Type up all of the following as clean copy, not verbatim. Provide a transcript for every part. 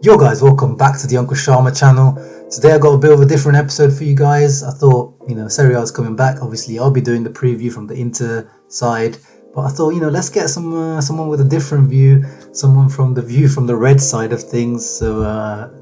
Yo guys, welcome back to the Uncle Sharma channel. Today I got a bit of a different episode for you guys. I thought, Serie A is coming back. Obviously, I'll be doing the preview from the Inter side. But I thought, let's get someone with a different view. Someone from the red side of things. So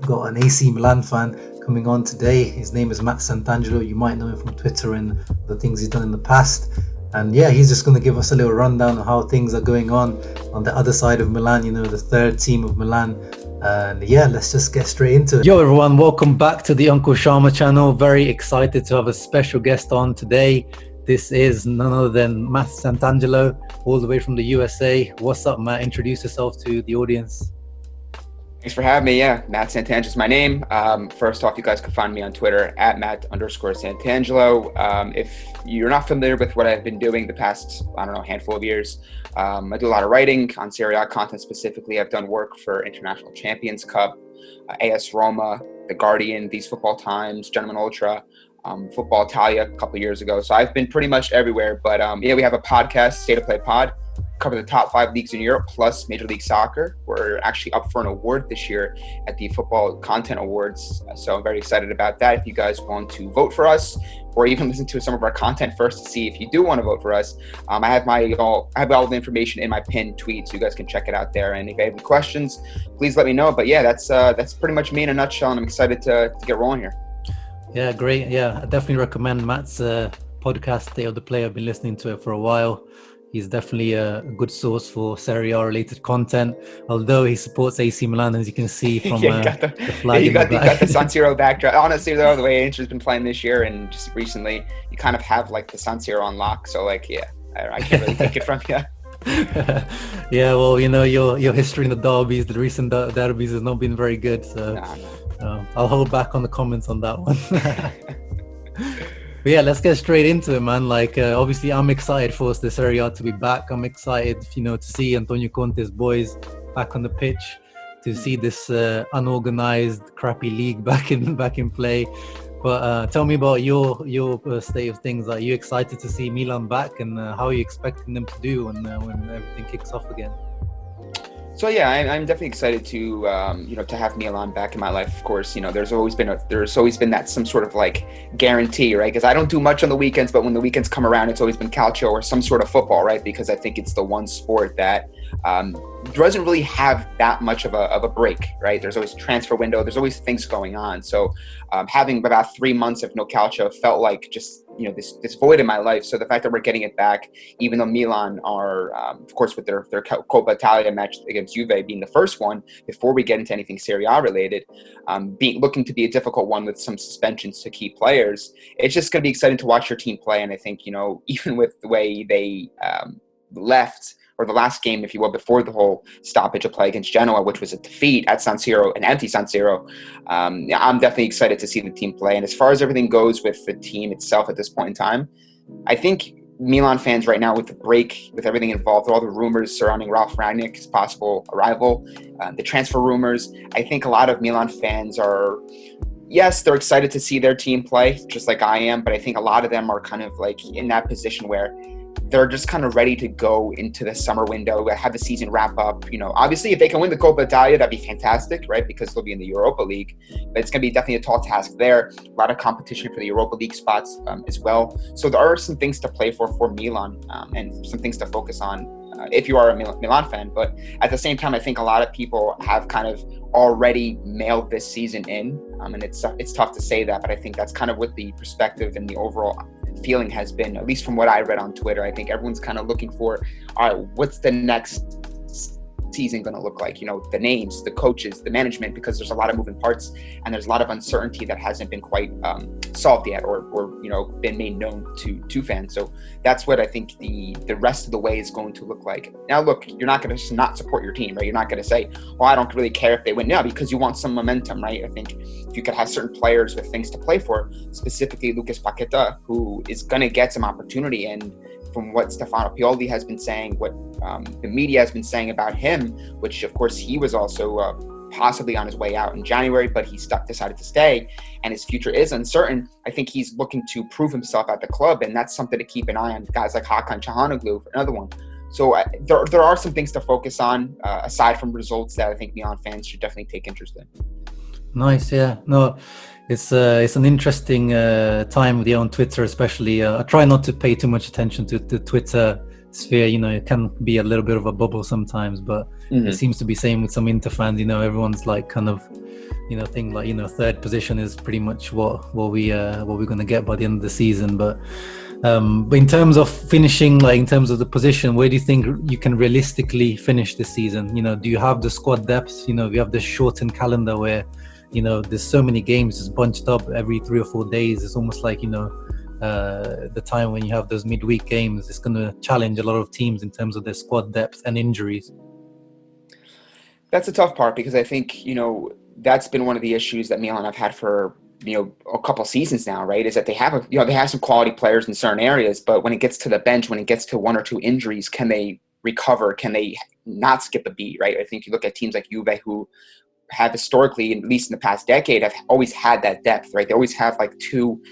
got an AC Milan fan coming on today. His name is Matt Santangelo. You might know him from Twitter and the things he's done in the past. And yeah, he's just going to give us a little rundown of how things are going on the other side of Milan, the third team of Milan. And yeah, let's just get straight into it. Yo everyone, welcome back to the Uncle Sharma channel. Very excited to have a special guest on today. This is none other than Matt Santangelo, all the way from the USA. What's up, Matt? Introduce yourself to the audience. Thanks for having me. Yeah, Matt Santangelo is my name. First off, you guys can find me on Twitter at Matt_Santangelo. If you're not familiar with what I've been doing the past, handful of years, I do a lot of writing on Serie A content specifically. I've done work for International Champions Cup, AS Roma, The Guardian, These Football Times, Gentleman Ultra, Football Italia a couple of years ago. So I've been pretty much everywhere. But we have a podcast, State of Play Pod. Cover the top 5 leagues in Europe plus Major League Soccer. We're actually up for an award this year at the Football Content Awards, so I'm very excited about that. If you guys want to vote for us or even listen to some of our content first to see if you do want to vote for us, I have all the information in my pinned tweet, so you guys can check it out there. And if you have any questions, please let me know. But yeah, that's pretty much me in a nutshell, and I'm excited to get rolling here. Yeah, great. Yeah, I definitely recommend Matt's podcast, State of the Play. I've been listening to it for a while. He's definitely a good source for Serie A related content, although he supports AC Milan, as you can see from the flag. You got the San Siro backdrop. Honestly, though, the way Inter's been playing this year and just recently, you kind of have like the San Siro on lock. So I can't really take it from you. Yeah, well, your history in the derbies, the recent derbies has not been very good. So I'll hold back on the comments on that one. But yeah, let's get straight into it, man. Obviously, I'm excited for the Serie A to be back. I'm excited, to see Antonio Conte's boys back on the pitch, to see this unorganized, crappy league back in play. But tell me about your state of things. Are you excited to see Milan back, and how are you expecting them to do when everything kicks off again? So yeah, I'm definitely excited to to have Milan back in my life. Of course, there's always been that some sort of like guarantee, right? Because I don't do much on the weekends, but when the weekends come around, it's always been calcio or some sort of football, right? Because I think it's the one sport that doesn't really have that much of a break, right? There's always a transfer window. There's always things going on. So having about 3 months of no calcio felt like just this void in my life. So the fact that we're getting it back, even though Milan are, of course, with their Coppa Italia match against Juve being the first one before we get into anything Serie A related, looking to be a difficult one with some suspensions to key players, it's just going to be exciting to watch your team play. And I think, even with the way they left, or the last game, if you will, before the whole stoppage of play against Genoa, which was a defeat at San Siro, an empty San Siro, I'm definitely excited to see the team play. And as far as everything goes with the team itself at this point in time, I think Milan fans right now, with the break, with everything involved, all the rumors surrounding Ralf Rangnick's possible arrival, the transfer rumors, I think a lot of Milan fans are, yes, they're excited to see their team play, just like I am, but I think a lot of them are kind of like in that position where they're just kind of ready to go into the summer window, have the season wrap up. Obviously, if they can win the Coppa Italia, that'd be fantastic, right? Because they'll be in the Europa League. But it's going to be definitely a tall task there. A lot of competition for the Europa League spots as well. So there are some things to play for Milan and some things to focus on if you are a Milan fan. But at the same time, I think a lot of people have kind of already mailed this season in. And it's tough to say that, but I think that's kind of what the perspective and the overall feeling has been, at least from what I read on Twitter. I think everyone's kind of looking for, all right, what's the next season going to look like? The names, the coaches, the management, because there's a lot of moving parts and there's a lot of uncertainty that hasn't been quite solved yet or been made known to fans. So that's what I think the rest of the way is going to look like. Now, look, you're not going to just not support your team, right? You're not going to say, well, I don't really care if they win now, because you want some momentum, right? I think if you could have certain players with things to play for, specifically Lucas Paqueta, who is going to get some opportunity, and from what Stefano Pioli has been saying, what the media has been saying about him, which of course he was also possibly on his way out in January, but he decided to stay, and his future is uncertain. I think he's looking to prove himself at the club, and that's something to keep an eye on. Guys like Hakan Çalhanoğlu, another one. So there are some things to focus on aside from results that I think Milan fans should definitely take interest in. Nice, yeah. No, it's an interesting time with you on Twitter, especially. I try not to pay too much attention to the Twitter sphere. It can be a little bit of a bubble sometimes, but it seems to be same with some Inter fans. Everyone's like kind of, think like third position is pretty much what we're gonna get by the end of the season. But in terms of finishing, like in terms of the position, where do you think you can realistically finish this season? Do you have the squad depth? We have this shortened calendar where there's so many games just bunched up every 3 or 4 days. It's almost like the time when you have those midweek games, it's going to challenge a lot of teams in terms of their squad depth and injuries. That's a tough part, because I think that's been one of the issues that Milan have had for a couple seasons now, right? Is that they have they have some quality players in certain areas, but when it gets to the bench, when it gets to 1 or 2 injuries, can they recover? Can they not skip a beat, right? I think you look at teams like Juve, who have historically, at least in the past decade, have always had that depth, right? They always have like 2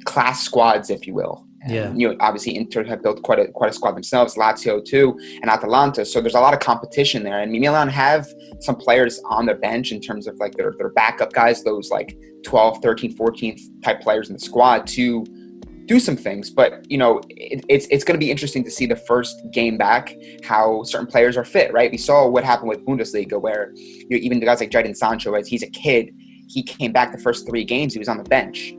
class squads, if you will. Yeah. Obviously Inter have built quite a squad themselves, Lazio too, and Atalanta. So there's a lot of competition there. And Milan have some players on their bench in terms of like their backup guys, those like 12th, 13th, 14th type players in the squad to do some things. But it's going to be interesting to see the first game back how certain players are fit, right? We saw what happened with Bundesliga, where even the guys like Jadon Sancho, as he's a kid, he came back the first 3 games, he was on the bench.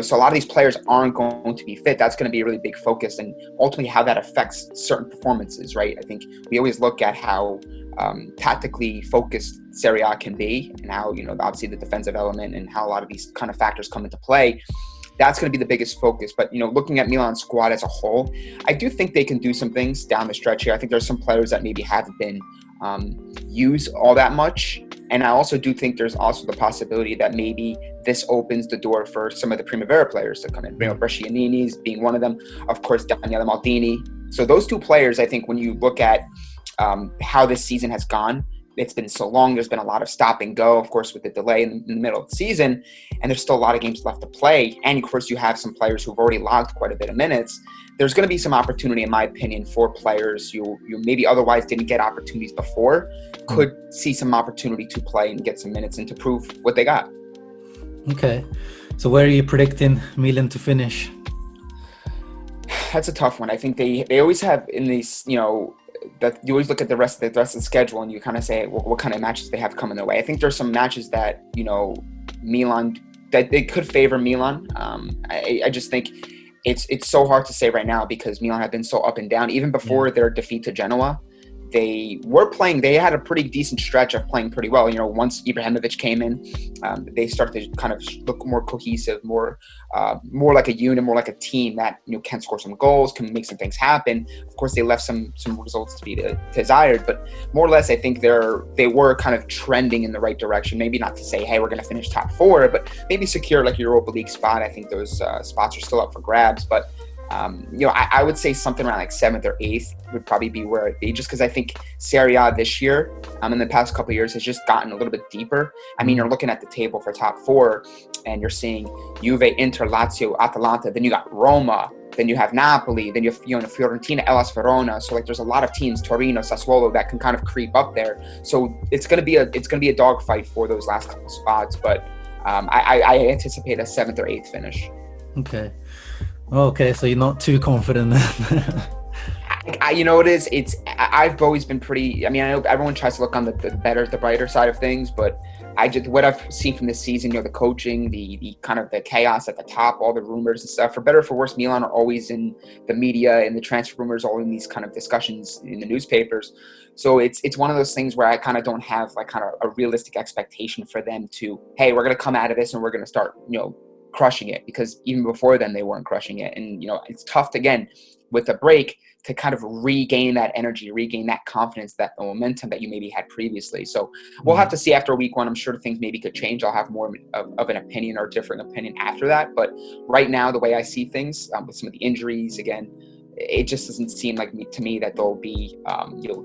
So a lot of these players aren't going to be fit. That's going to be a really big focus, and ultimately how that affects certain performances, right? I think we always look at how tactically focused Serie A can be, and how, obviously the defensive element and how a lot of these kind of factors come into play. That's going to be the biggest focus. But, looking at Milan's squad as a whole, I do think they can do some things down the stretch here. I think there's some players that maybe haven't been used all that much. And I also do think there's also the possibility that maybe this opens the door for some of the Primavera players to come in. Brescianini's being one of them. Of course, Daniele Maldini. So those 2 players, I think when you look at how this season has gone, it's been so long. There's been a lot of stop and go, of course, with the delay in the middle of the season. And there's still a lot of games left to play. And of course, you have some players who've already logged quite a bit of minutes. There's going to be some opportunity, in my opinion, for players who maybe otherwise didn't get opportunities before, could see some opportunity to play and get some minutes and to prove what they got. Okay. So where are you predicting Milan to finish? That's a tough one. I think they always have in these, that you always look at the rest of the schedule and you kind of say, well, what kind of matches they have coming their way. I think there's some matches that, Milan, that they could favor Milan. I just think it's so hard to say right now, because Milan have been so up and down. Even before their defeat to Genoa, they had a pretty decent stretch of playing pretty well. Once Ibrahimovic came in, they started to kind of look more cohesive, more like a unit, more like a team that can score some goals, can make some things happen. Of course, they left some results to be desired, but more or less, I think they were kind of trending in the right direction. Maybe not to say, hey, we're going to finish top 4, but maybe secure like a Europa League spot. I think those spots are still up for grabs, but. I would say something around like 7th or 8th would probably be where it'd be, just because I think Serie A this year, in the past couple of years, has just gotten a little bit deeper. I mean, you're looking at the table for top 4, and you're seeing Juve, Inter, Lazio, Atalanta. Then you got Roma. Then you have Napoli. Then you have Fiorentina, Hellas Verona. So like, there's a lot of teams, Torino, Sassuolo, that can kind of creep up there. So it's gonna be a dogfight for those last couple spots. But I anticipate a 7th or 8th finish. Okay, so you're not too confident. I've always been pretty. I mean, I know everyone tries to look on the brighter side of things, but what I've seen from this season, the coaching, the kind of the chaos at the top, all the rumors and stuff. For better or for worse, Milan are always in the media, in the transfer rumors, all in these kind of discussions in the newspapers. So it's one of those things where I kind of don't have like kind of a realistic expectation for them to, hey, we're going to come out of this and we're going to start, crushing it, because even before then they weren't crushing it. And it's tough to, again, with a break, to kind of regain that energy, regain that confidence, that momentum that you maybe had previously. So we'll have to see after week 1. I'm sure things maybe could change. I'll have more of an opinion or different opinion after that. But right now, the way I see things, with some of the injuries, again, it just doesn't seem like to me that they'll be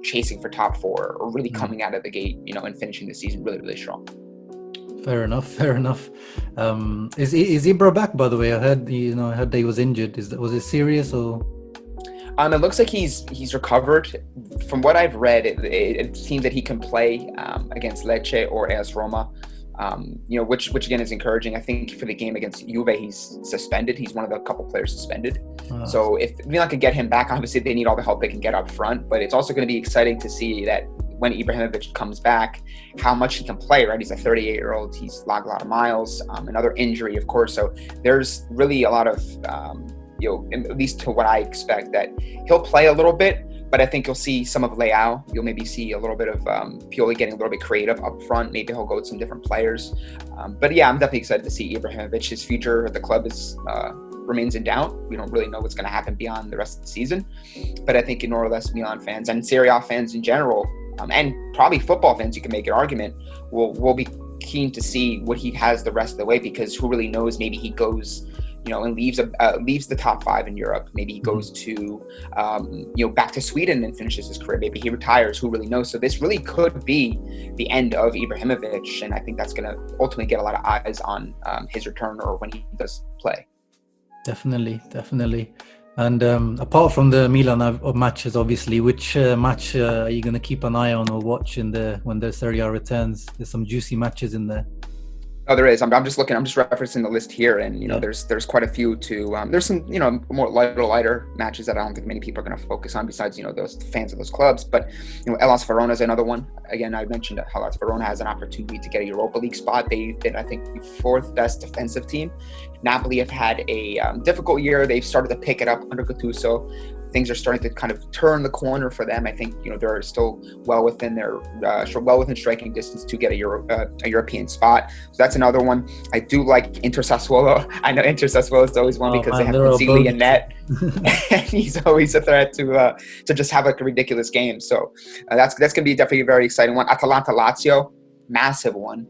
chasing for top 4 or really coming out of the gate, and finishing the season really, really strong. Fair enough. Is Ibra back, by the way? I heard that he was injured. Was it serious or? It looks like he's recovered. From what I've read, it seems that he can play against Lecce or AS Roma. Which again is encouraging. I think for the game against Juve, he's suspended. He's one of the couple players suspended. So if Milan can get him back, obviously they need all the help they can get up front. But it's also going to be exciting to see that when Ibrahimovic comes back, how much he can play. Right, he's a 38-year-old. He's logged a lot of miles. Another injury, of course. So there's really a lot of at least to what I expect, that he'll play a little bit. But I think you'll see some of Leao. You'll maybe see a little bit of Pioli getting a little bit creative up front. Maybe he'll go with some different players. But yeah, I'm definitely excited to see Ibrahimovic. His future at the club remains in doubt. We don't really know what's going to happen beyond the rest of the season. But I think in more or less Milan fans and Serie A fans in general, and probably football fans, you can make an argument, will be keen to see what he has the rest of the way, because who really knows, maybe he goes and leaves the top 5 in Europe. Maybe he goes to, back to Sweden and finishes his career. Maybe he retires. Who really knows? So this really could be the end of Ibrahimovic, and I think that's going to ultimately get a lot of eyes on his return or when he does play. Definitely. And apart from the Milan matches, obviously, which match are you going to keep an eye on or watch when the Serie A returns? There's some juicy matches in there. Oh, there is. I'm just referencing the list here, and there's quite a few to. There's some more lighter matches that I don't think many people are going to focus on, besides those fans of those clubs. But Hellas Verona is another one. Again, I mentioned that Hellas Verona has an opportunity to get a Europa League spot. They've been, I think, the 4th best defensive team. Napoli have had a difficult year. They've started to pick it up under Gattuso. Things are starting to kind of turn the corner for them. I think they're still well within striking distance to get a European spot. So that's another one. I do like Inter Sassuolo. I know Inter Sassuolo is always one because they have Zili in net, and he's always a threat to just have like a ridiculous game. So that's going to be definitely a very exciting one. Atalanta Lazio. Massive one,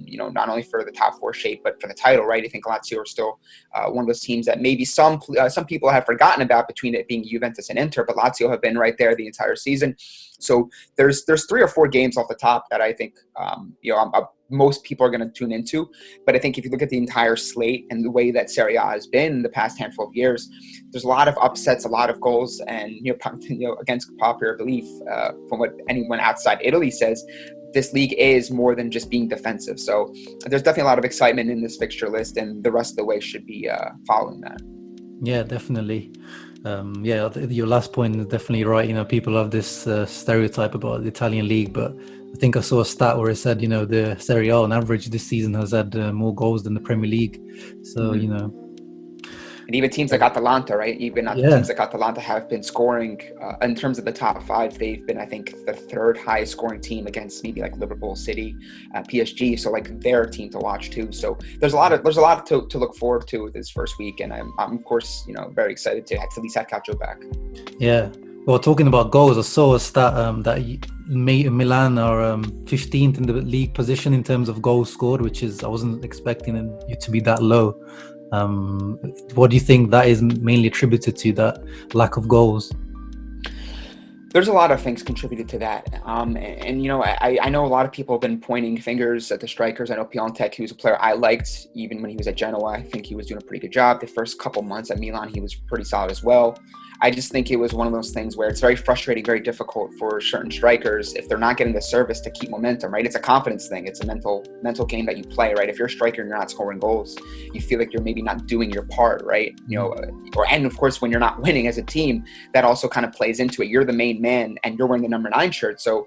not only for the top 4 shape, but for the title, right? I think Lazio are still one of those teams that maybe some people have forgotten about, between it being Juventus and Inter, but Lazio have been right there the entire season. So there's 3 or 4 games off the top that I think most people are going to tune into. But I think if you look at the entire slate and the way that Serie A has been the past handful of years, there's a lot of upsets, a lot of goals, and against popular belief, from what anyone outside Italy says, this league is more than just being defensive. So there's definitely a lot of excitement in this fixture list, and the rest of the way should be following that. Yeah, definitely. Your last point is definitely right. People have this stereotype about the Italian league, but I think I saw a stat where it said, the Serie A on average this season has had more goals than the Premier League. So, And even teams like Atalanta, right? Teams like Atalanta have been scoring, in terms of the top 5, they've been, I think, the 3rd highest scoring team against maybe like Liverpool, City, PSG. So like they're a team to watch too. So there's a lot to look forward to this first week. And I'm of course, very excited to at least have Calcio back. Yeah. Well, talking about goals, I saw a stat that Milan are 15th in the league position in terms of goals scored, which I wasn't expecting it to be that low. What do you think that is mainly attributed to, that lack of goals? There's a lot of things contributed to that. I know a lot of people have been pointing fingers at the strikers. I know Piontek, who's a player I liked even when he was at Genoa. I think he was doing a pretty good job. The first couple months at Milan, he was pretty solid as well. I just think it was one of those things where it's very frustrating, very difficult for certain strikers if they're not getting the service to keep momentum, right? It's a confidence thing. It's a mental game that you play, right? If you're a striker and you're not scoring goals, you feel like you're maybe not doing your part, right? And of course, when you're not winning as a team, that also kind of plays into it. You're the main man and you're wearing the number 9 shirt. So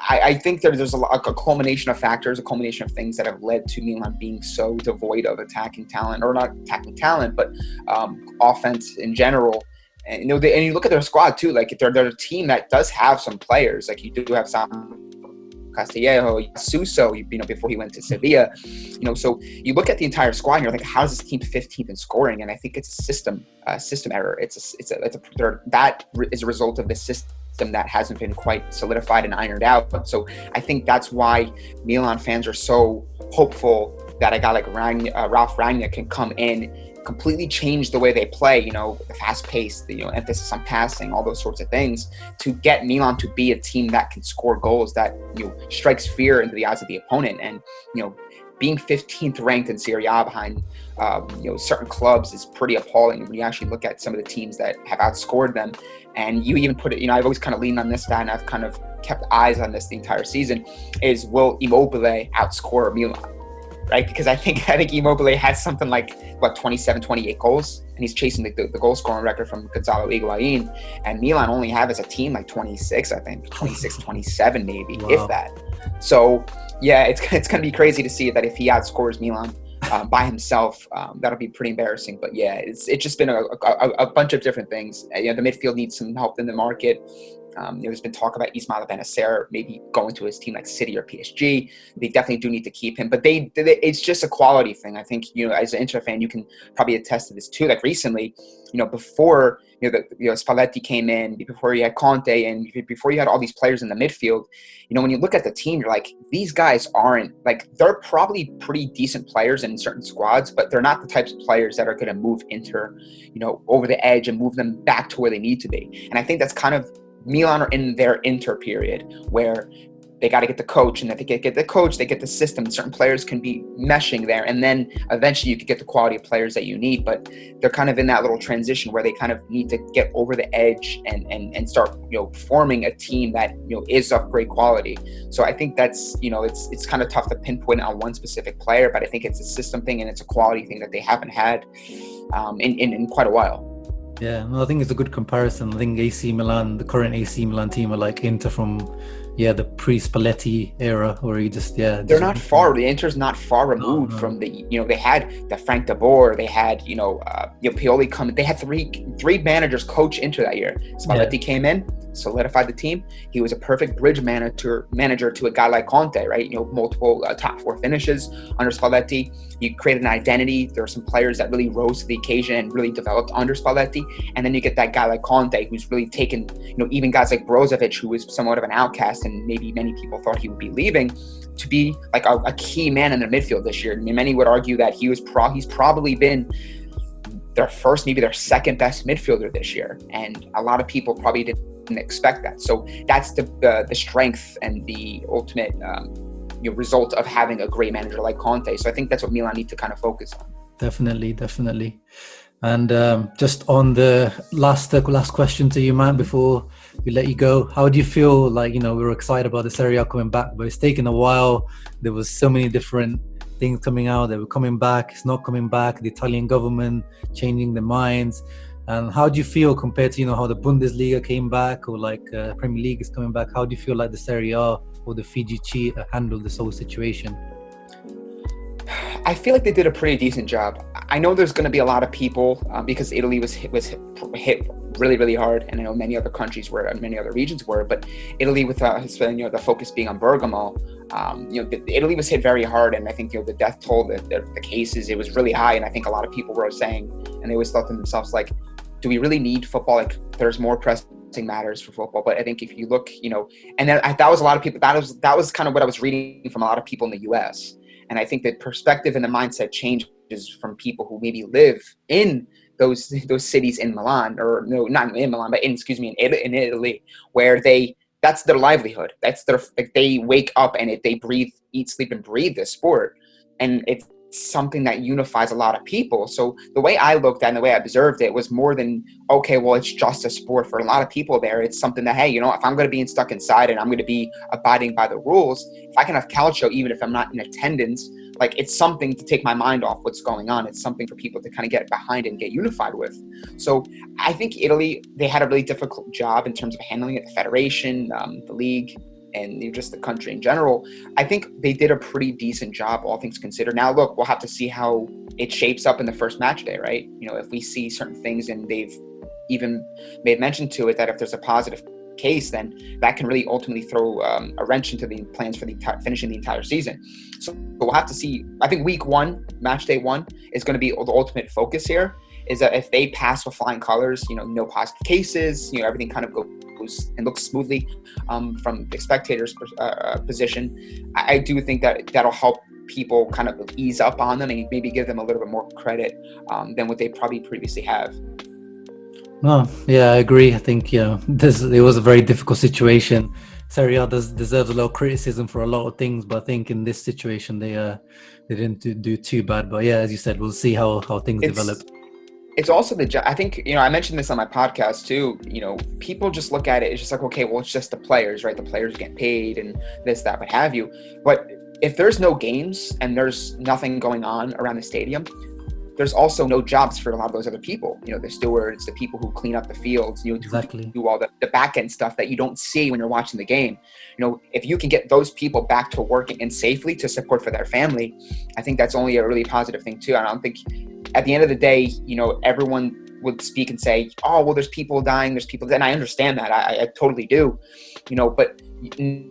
I think there's a culmination of factors, a culmination of things that have led to Milan being so devoid of attacking talent, or not attacking talent, but offense in general. And you look at their squad too. Like they're a team that does have some players. Like you do have some Castillejo, Suso, before he went to Sevilla. So you look at the entire squad and you're like, how is this team 15th in scoring? And I think it's a system error. That is a result of the system that hasn't been quite solidified and ironed out. So I think that's why Milan fans are so hopeful that a guy like Ralf Rangnick can come in, completely change the way they play, the fast pace, the emphasis on passing, all those sorts of things, to get Milan to be a team that can score goals, that strikes fear into the eyes of the opponent. And being 15th ranked in Serie A behind certain clubs is pretty appalling when you actually look at some of the teams that have outscored them. And you even put it, I've always kind of leaned on this stat, and I've kind of kept eyes on this the entire season, is will Immobile outscore Milan? Right? Because I think Immobile has something like 27, 28 goals, and he's chasing the goal scoring record from Gonzalo Higuain, and Milan only have as a team like 26, I think 26, 27 maybe, wow. If that. So yeah, it's going to be crazy to see that if he outscores Milan by himself, that'll be pretty embarrassing. But yeah, it's just been a bunch of different things. The midfield needs some help in the market. There's been talk about Ismail Benacer maybe going to his team like City or PSG. They definitely do need to keep him, but it's just a quality thing. I think, as an Inter fan, you can probably attest to this too. Like recently, before Spalletti came in, before you had Conte, and before you had all these players in the midfield, when you look at the team, you're like, these guys aren't like, they're probably pretty decent players in certain squads, but they're not the types of players that are going to move Inter, over the edge and move them back to where they need to be. And I think that's kind of Milan are in their Inter period where they got to get the coach, and if they get the coach, they get the system. Certain players can be meshing there, and then eventually you could get the quality of players that you need. But they're kind of in that little transition where they kind of need to get over the edge and start forming a team that is of great quality. So I think that's it's kind of tough to pinpoint on one specific player, but I think it's a system thing and it's a quality thing that they haven't had in quite a while. Yeah, no, I think it's a good comparison. I think AC Milan, the current AC Milan team, are like Inter from, the pre-Spalletti era, where you they're not far. The Inter's not far removed from the, they had the Frank de Boer, they had, Pioli come. They had three managers coach Inter that year. Spalletti came in, solidified the team. He was a perfect bridge manager to a guy like Conte, right? Multiple top four finishes under Spalletti. You created an identity. There are some players that really rose to the occasion and really developed under Spalletti. And then you get that guy like Conte, who's really taken, even guys like Brozovic, who was somewhat of an outcast and maybe many people thought he would be leaving, to be like a key man in their midfield this year. I mean, many would argue that he's probably been their first, maybe their second best midfielder this year. And a lot of people probably didn't expect that. So that's the strength and the ultimate result of having a great manager like Conte. So I think that's what Milan need to kind of focus on. Definitely. And just on the last question to you, man, before we let you go, how do you feel? Like, we were excited about the Serie A coming back, but it's taken a while. There was so many different things coming out. They were coming back, it's not coming back. The Italian government changing their minds. And how do you feel compared to, how the Bundesliga came back, or like Premier League is coming back? How do you feel like the Serie A or the FIGC handled this whole situation? I feel like they did a pretty decent job. I know there's going to be a lot of people because Italy was hit really, really hard, and I know many other countries were, and many other regions were, but Italy, with the focus being on Bergamo, Italy was hit very hard, and I think the death toll, the cases, it was really high, and I think a lot of people were saying, and they always thought to themselves, like, do we really need football? Like, there's more pressing matters for football. But I think if you look, and then that was a lot of people. That was kind of what I was reading from a lot of people in the U.S. And I think the perspective and the mindset changes from people who maybe live in those cities in Milan, or no, not in Milan, but in Italy, where that's their livelihood. That's their, like, they wake up and they breathe, eat, sleep, and breathe this sport. And it's something that unifies a lot of people. So the way I looked at and the way I observed it was more than, okay, well, it's just a sport. For a lot of people there, it's something that, hey, if I'm going to be stuck inside and I'm going to be abiding by the rules, if I can have calcio, even if I'm not in attendance, like, it's something to take my mind off what's going on. It's something for people to kind of get behind and get unified with. So I think Italy, they had a really difficult job in terms of handling it, the federation, the league, and just the country in general. I think they did a pretty decent job, all things considered. Now, look, we'll have to see how it shapes up in the first match day, right? If we see certain things, and they've even made mention to it that if there's a positive case, then that can really ultimately throw a wrench into the plans for finishing the entire season. So we'll have to see. I think week one, match day one, is going to be the ultimate focus here, is that if they pass with flying colors, no positive cases, everything kind of goes and looks smoothly from the spectators' position, I do think that that'll help people kind of ease up on them and maybe give them a little bit more credit than what they probably previously have. No, yeah, I agree. I think, it was a very difficult situation. Serie A deserves a lot of criticism for a lot of things, but I think in this situation they didn't do too bad. But yeah, as you said, we'll see how things develop. It's also I think, I mentioned this on my podcast too, people just look at it, it's just like, okay, well, it's just the players, right? The players get paid and this, that, what have you. But if there's no games and there's nothing going on around the stadium, there's also no jobs for a lot of those other people, the stewards, the people who clean up the fields, Exactly. do all the back end stuff that you don't see when you're watching the game. If you can get those people back to working and safely to support for their family, I think that's only a really positive thing too. I don't think at the end of the day, everyone would speak and say, oh, well, there's people dying, and I understand that. I totally do, but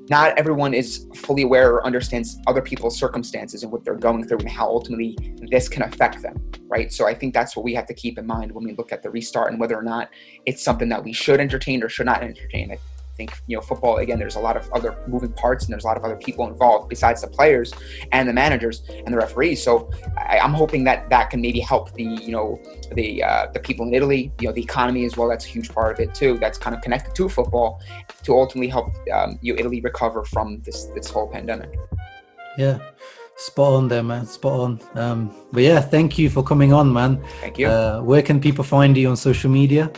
not everyone is fully aware or understands other people's circumstances and what they're going through and how ultimately this can affect them, right? So I think that's what we have to keep in mind when we look at the restart and whether or not it's something that we should entertain or should not entertain. I think, football, again, there's a lot of other moving parts and there's a lot of other people involved besides the players and the managers and the referees. So I'm hoping that can maybe help the people in Italy, the economy as well. That's a huge part of it too. That's kind of connected to football to ultimately help Italy recover from this whole pandemic. Yeah. Spot on there, man. Spot on. But yeah, thank you for coming on, man. Thank you. Where can people find you on social media?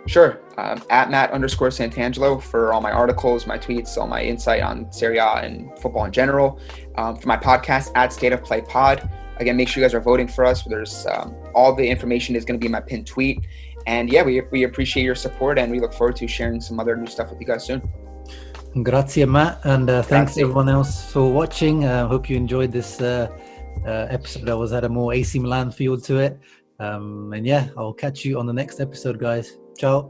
Sure. At Matt_Santangelo for all my articles, my tweets, all my insight on Serie A and football in general. For my podcast, at State of Play Pod. Again, make sure you guys are voting for us. There's all the information is going to be in my pinned tweet. And yeah, we appreciate your support and we look forward to sharing some other new stuff with you guys soon. Grazie, Matt. And thanks everyone else for watching. Hope you enjoyed this episode that had a more AC Milan feel to it. And yeah, I'll catch you on the next episode, guys. Ciao.